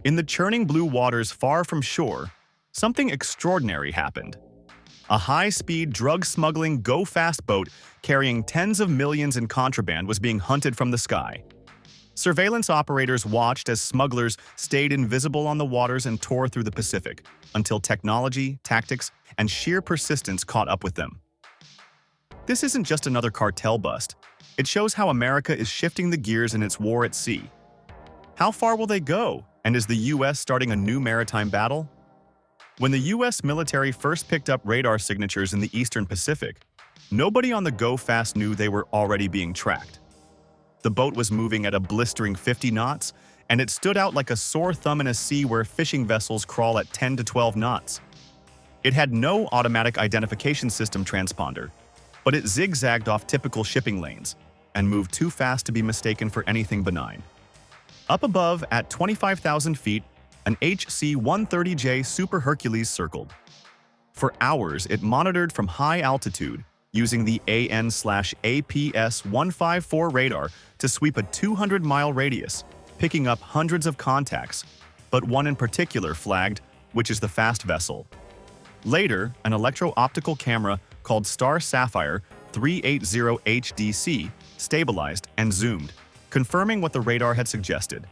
In the churning blue waters far from shore, something extraordinary happened. A high-speed drug-smuggling go-fast boat carrying tens of millions in contraband was being hunted from the sky. Surveillance operators watched as smugglers stayed invisible on the waters and tore through the Pacific, until technology, tactics, and sheer persistence caught up with them. This isn't just another cartel bust. It shows how America is shifting the gears in its war at sea. How far will they go? And is the U.S. starting a new maritime battle? When the U.S. military first picked up radar signatures in the Eastern Pacific, nobody on the go-fast knew they were already being tracked. The boat was moving at a blistering 50 knots, and it stood out like a sore thumb in a sea where fishing vessels crawl at 10 to 12 knots. It had no automatic identification system transponder, but it zigzagged off typical shipping lanes and moved too fast to be mistaken for anything benign. Up above, at 25,000 feet, an HC-130J Super Hercules circled. For hours, it monitored from high altitude, using the AN/APS-154 radar to sweep a 200-mile radius, picking up hundreds of contacts, but one in particular flagged, which is the fast vessel. Later, an electro-optical camera called Star Sapphire 380 HDC stabilized and zoomed, confirming what the radar had suggested.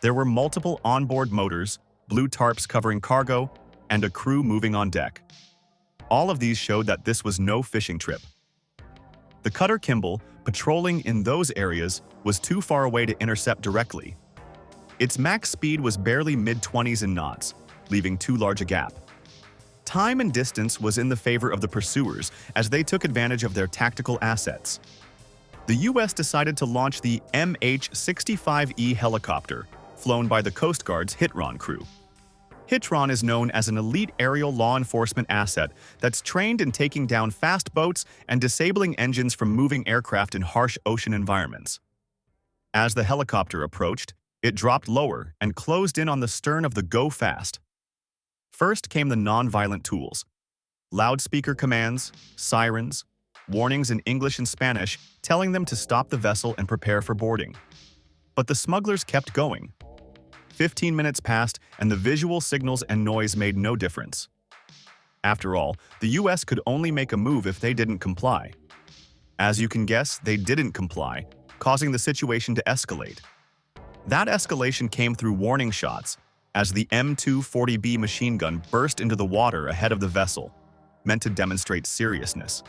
There were multiple onboard motors, blue tarps covering cargo, and a crew moving on deck. All of these showed that this was no fishing trip. The cutter Kimball, patrolling in those areas, was too far away to intercept directly. Its max speed was barely mid-20s in knots, leaving too large a gap. Time and distance was in the favor of the pursuers as they took advantage of their tactical assets. The U.S. decided to launch the MH-65E helicopter, flown by the Coast Guard's Hitron crew. Hitron is known as an elite aerial law enforcement asset that's trained in taking down fast boats and disabling engines from moving aircraft in harsh ocean environments. As the helicopter approached, it dropped lower and closed in on the stern of the Go Fast. First came the non-violent tools: loudspeaker commands, sirens, warnings in English and Spanish telling them to stop the vessel and prepare for boarding. But the smugglers kept going. 15 minutes passed, and the visual signals and noise made no difference. After all, the U.S. could only make a move if they didn't comply. As you can guess, they didn't comply, causing the situation to escalate. That escalation came through warning shots, as the M240B machine gun burst into the water ahead of the vessel, meant to demonstrate seriousness.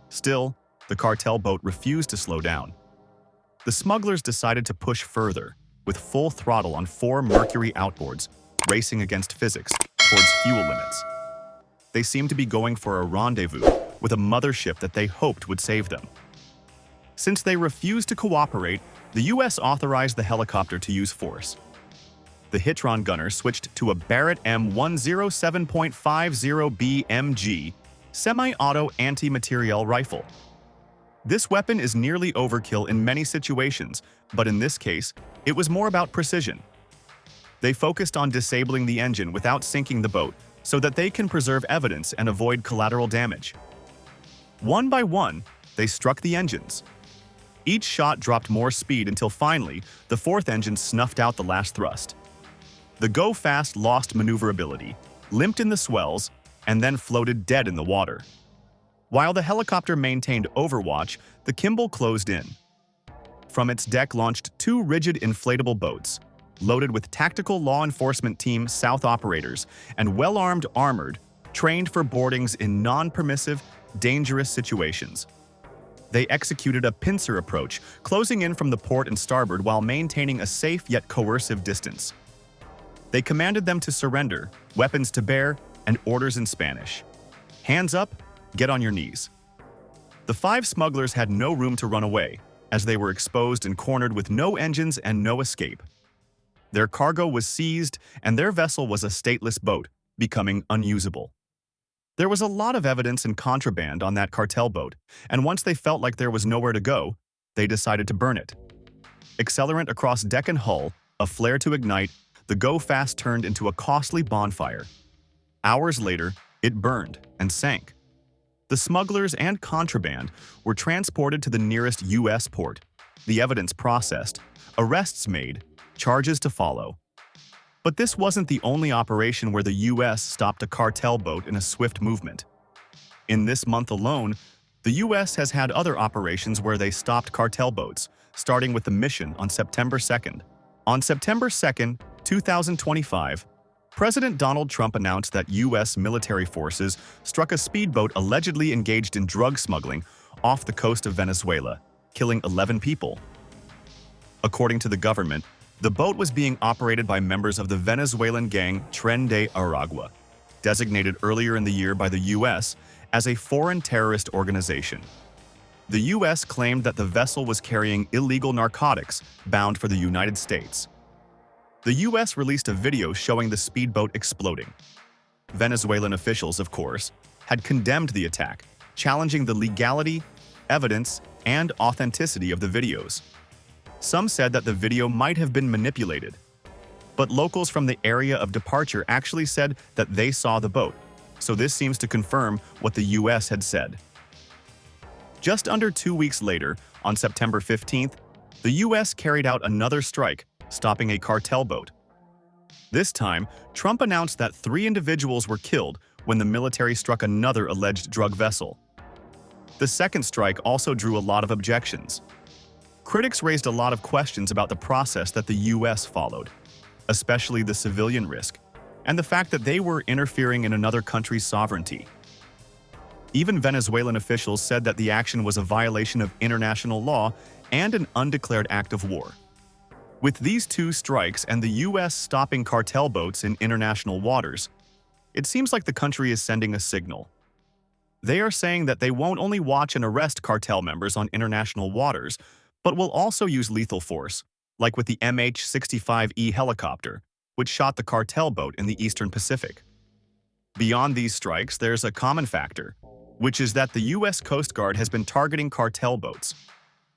Still, the cartel boat refused to slow down. The smugglers decided to push further, with full throttle on 4 Mercury outboards, racing against physics towards fuel limits. They seemed to be going for a rendezvous with a mothership that they hoped would save them. Since they refused to cooperate, the U.S. authorized the helicopter to use force. The Hitron gunner switched to a Barrett M107.50 BMG semi-auto anti-materiel rifle. This weapon is nearly overkill in many situations, but in this case, it was more about precision. They focused on disabling the engine without sinking the boat so that they can preserve evidence and avoid collateral damage. One by one, they struck the engines. Each shot dropped more speed until finally, the 4th engine snuffed out the last thrust. The Go Fast lost maneuverability, limped in the swells, and then floated dead in the water. While the helicopter maintained overwatch, the Kimball closed in. From its deck launched 2 rigid inflatable boats, loaded with tactical law enforcement team South operators and well-armed armored, trained for boardings in non-permissive, dangerous situations. They executed a pincer approach, closing in from the port and starboard while maintaining a safe yet coercive distance. They commanded them to surrender, weapons to bear, and orders in Spanish. Hands up, get on your knees. The 5 smugglers had no room to run away, as they were exposed and cornered with no engines and no escape. Their cargo was seized, and their vessel was a stateless boat, becoming unusable. There was a lot of evidence and contraband on that cartel boat, and once they felt like there was nowhere to go, they decided to burn it. Accelerant across deck and hull, a flare to ignite, the Go Fast turned into a costly bonfire. Hours later, it burned and sank. The smugglers and contraband were transported to the nearest U.S. port, the evidence processed, arrests made, charges to follow. But this wasn't the only operation where the U.S. stopped a cartel boat in a swift movement. In this month alone, the U.S. has had other operations where they stopped cartel boats, starting with the mission on September 2nd. On September 2nd, 2025, President Donald Trump announced that U.S. military forces struck a speedboat allegedly engaged in drug smuggling off the coast of Venezuela, killing 11 people. According to the government, the boat was being operated by members of the Venezuelan gang Tren de Aragua, designated earlier in the year by the U.S. as a foreign terrorist organization. The U.S. claimed that the vessel was carrying illegal narcotics bound for the United States. The U.S. released a video showing the speedboat exploding. Venezuelan officials, of course, had condemned the attack, challenging the legality, evidence, and authenticity of the videos. Some said that the video might have been manipulated, but locals from the area of departure actually said that they saw the boat, so this seems to confirm what the U.S. had said. Just under 2 weeks later, on September 15th, the U.S. carried out another strike, stopping a cartel boat. This time, Trump announced that 3 individuals were killed when the military struck another alleged drug vessel. The second strike also drew a lot of objections. Critics raised a lot of questions about the process that the U.S. followed, especially the civilian risk, and the fact that they were interfering in another country's sovereignty. Even Venezuelan officials said that the action was a violation of international law and an undeclared act of war. With these 2 strikes and the U.S. stopping cartel boats in international waters, it seems like the country is sending a signal. They are saying that they won't only watch and arrest cartel members on international waters, but will also use lethal force, like with the MH-65E helicopter, which shot the cartel boat in the Eastern Pacific. Beyond these strikes, there's a common factor, which is that the U.S. Coast Guard has been targeting cartel boats.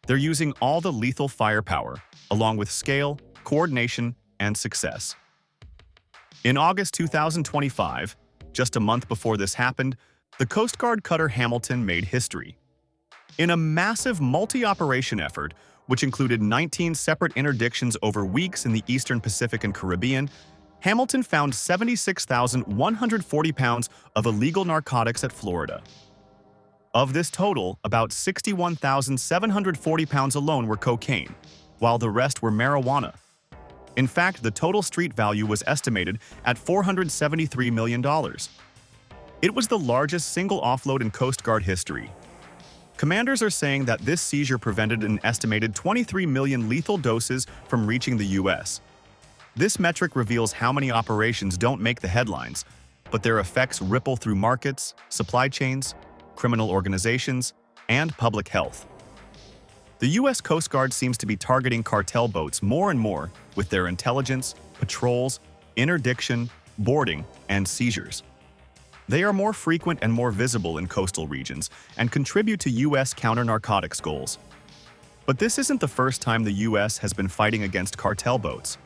They're using all the lethal firepower, along with scale, coordination, and success. In August 2025, just a month before this happened, the Coast Guard cutter Hamilton made history. In a massive multi-operation effort, which included 19 separate interdictions over weeks in the Eastern Pacific and Caribbean, Hamilton found 76,140 pounds of illegal narcotics at Florida. Of this total, about 61,740 pounds alone were cocaine, while the rest were marijuana. In fact, the total street value was estimated at $473 million. It was the largest single offload in Coast Guard history. Commanders are saying that this seizure prevented an estimated 23 million lethal doses from reaching the U.S. This metric reveals how many operations don't make the headlines, but their effects ripple through markets, supply chains, criminal organizations, and public health. The U.S. Coast Guard seems to be targeting cartel boats more and more with their intelligence, patrols, interdiction, boarding, and seizures. They are more frequent and more visible in coastal regions and contribute to U.S. counter-narcotics goals. But this isn't the first time the U.S. has been fighting against cartel boats.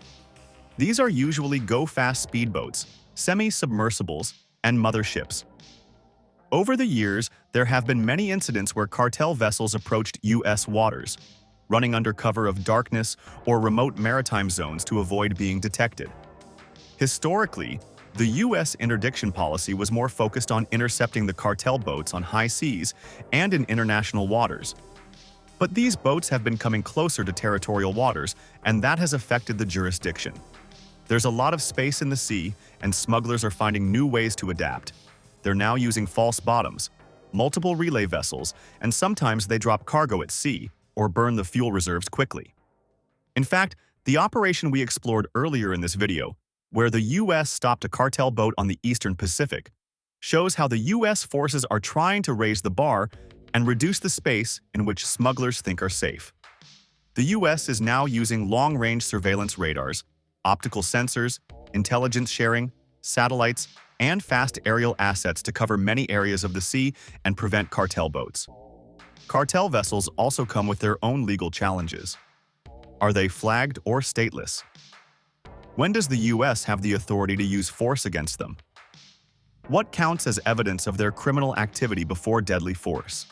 These are usually go-fast speedboats, semi-submersibles, and motherships. Over the years, there have been many incidents where cartel vessels approached U.S. waters, running under cover of darkness or remote maritime zones to avoid being detected. Historically, the U.S. interdiction policy was more focused on intercepting the cartel boats on high seas and in international waters. But these boats have been coming closer to territorial waters, and that has affected the jurisdiction. There's a lot of space in the sea, and smugglers are finding new ways to adapt. They're now using false bottoms, multiple relay vessels, and sometimes they drop cargo at sea or burn the fuel reserves quickly. In fact, the operation we explored earlier in this video, where the U.S. stopped a cartel boat on the Eastern Pacific, shows how the U.S. forces are trying to raise the bar and reduce the space in which smugglers think are safe. The U.S. is now using long-range surveillance radars, optical sensors, intelligence sharing, satellites, and fast aerial assets to cover many areas of the sea and prevent cartel boats. Cartel vessels also come with their own legal challenges. Are they flagged or stateless? When does the U.S. have the authority to use force against them? What counts as evidence of their criminal activity before deadly force?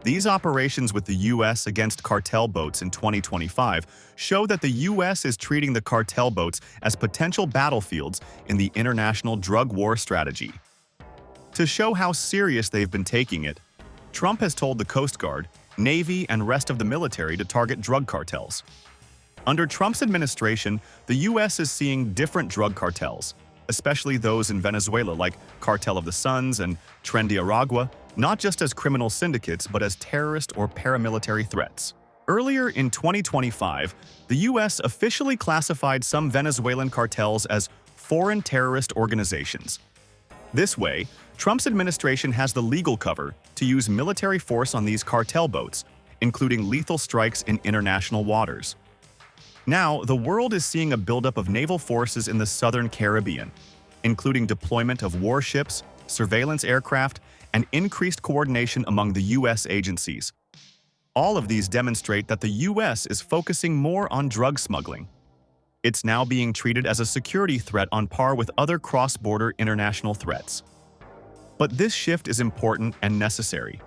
These operations with the U.S. against cartel boats in 2025 show that the U.S. is treating the cartel boats as potential battlefields in the international drug war strategy. To show how serious they've been taking it, Trump has told the Coast Guard, Navy, and rest of the military to target drug cartels. Under Trump's administration, the U.S. is seeing different drug cartels, especially those in Venezuela like Cartel of the Suns and Tren de Aragua, not just as criminal syndicates but as terrorist or paramilitary threats. Earlier in 2025, the U.S. officially classified some Venezuelan cartels as foreign terrorist organizations. This way, Trump's administration has the legal cover to use military force on these cartel boats, including lethal strikes in international waters. Now, the world is seeing a buildup of naval forces in the southern Caribbean, including deployment of warships, surveillance aircraft, and increased coordination among the U.S. agencies. All of these demonstrate that the U.S. is focusing more on drug smuggling. It's now being treated as a security threat on par with other cross-border international threats. But this shift is important and necessary.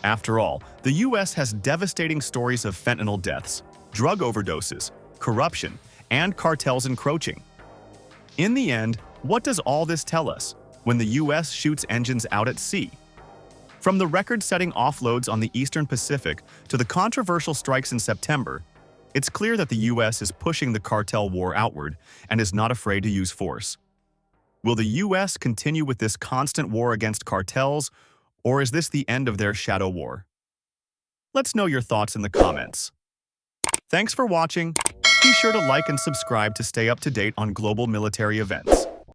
After all, the U.S. has devastating stories of fentanyl deaths, drug overdoses, corruption, and cartels encroaching. In the end, what does all this tell us when the U.S. shoots engines out at sea? From the record-setting offloads on the Eastern Pacific to the controversial strikes in September, it's clear that the U.S. is pushing the cartel war outward and is not afraid to use force. Will the U.S. continue with this constant war against cartels, or is this the end of their shadow war? Let's know your thoughts in the comments. Thanks for watching. Be sure to like and subscribe to stay up to date on global military events.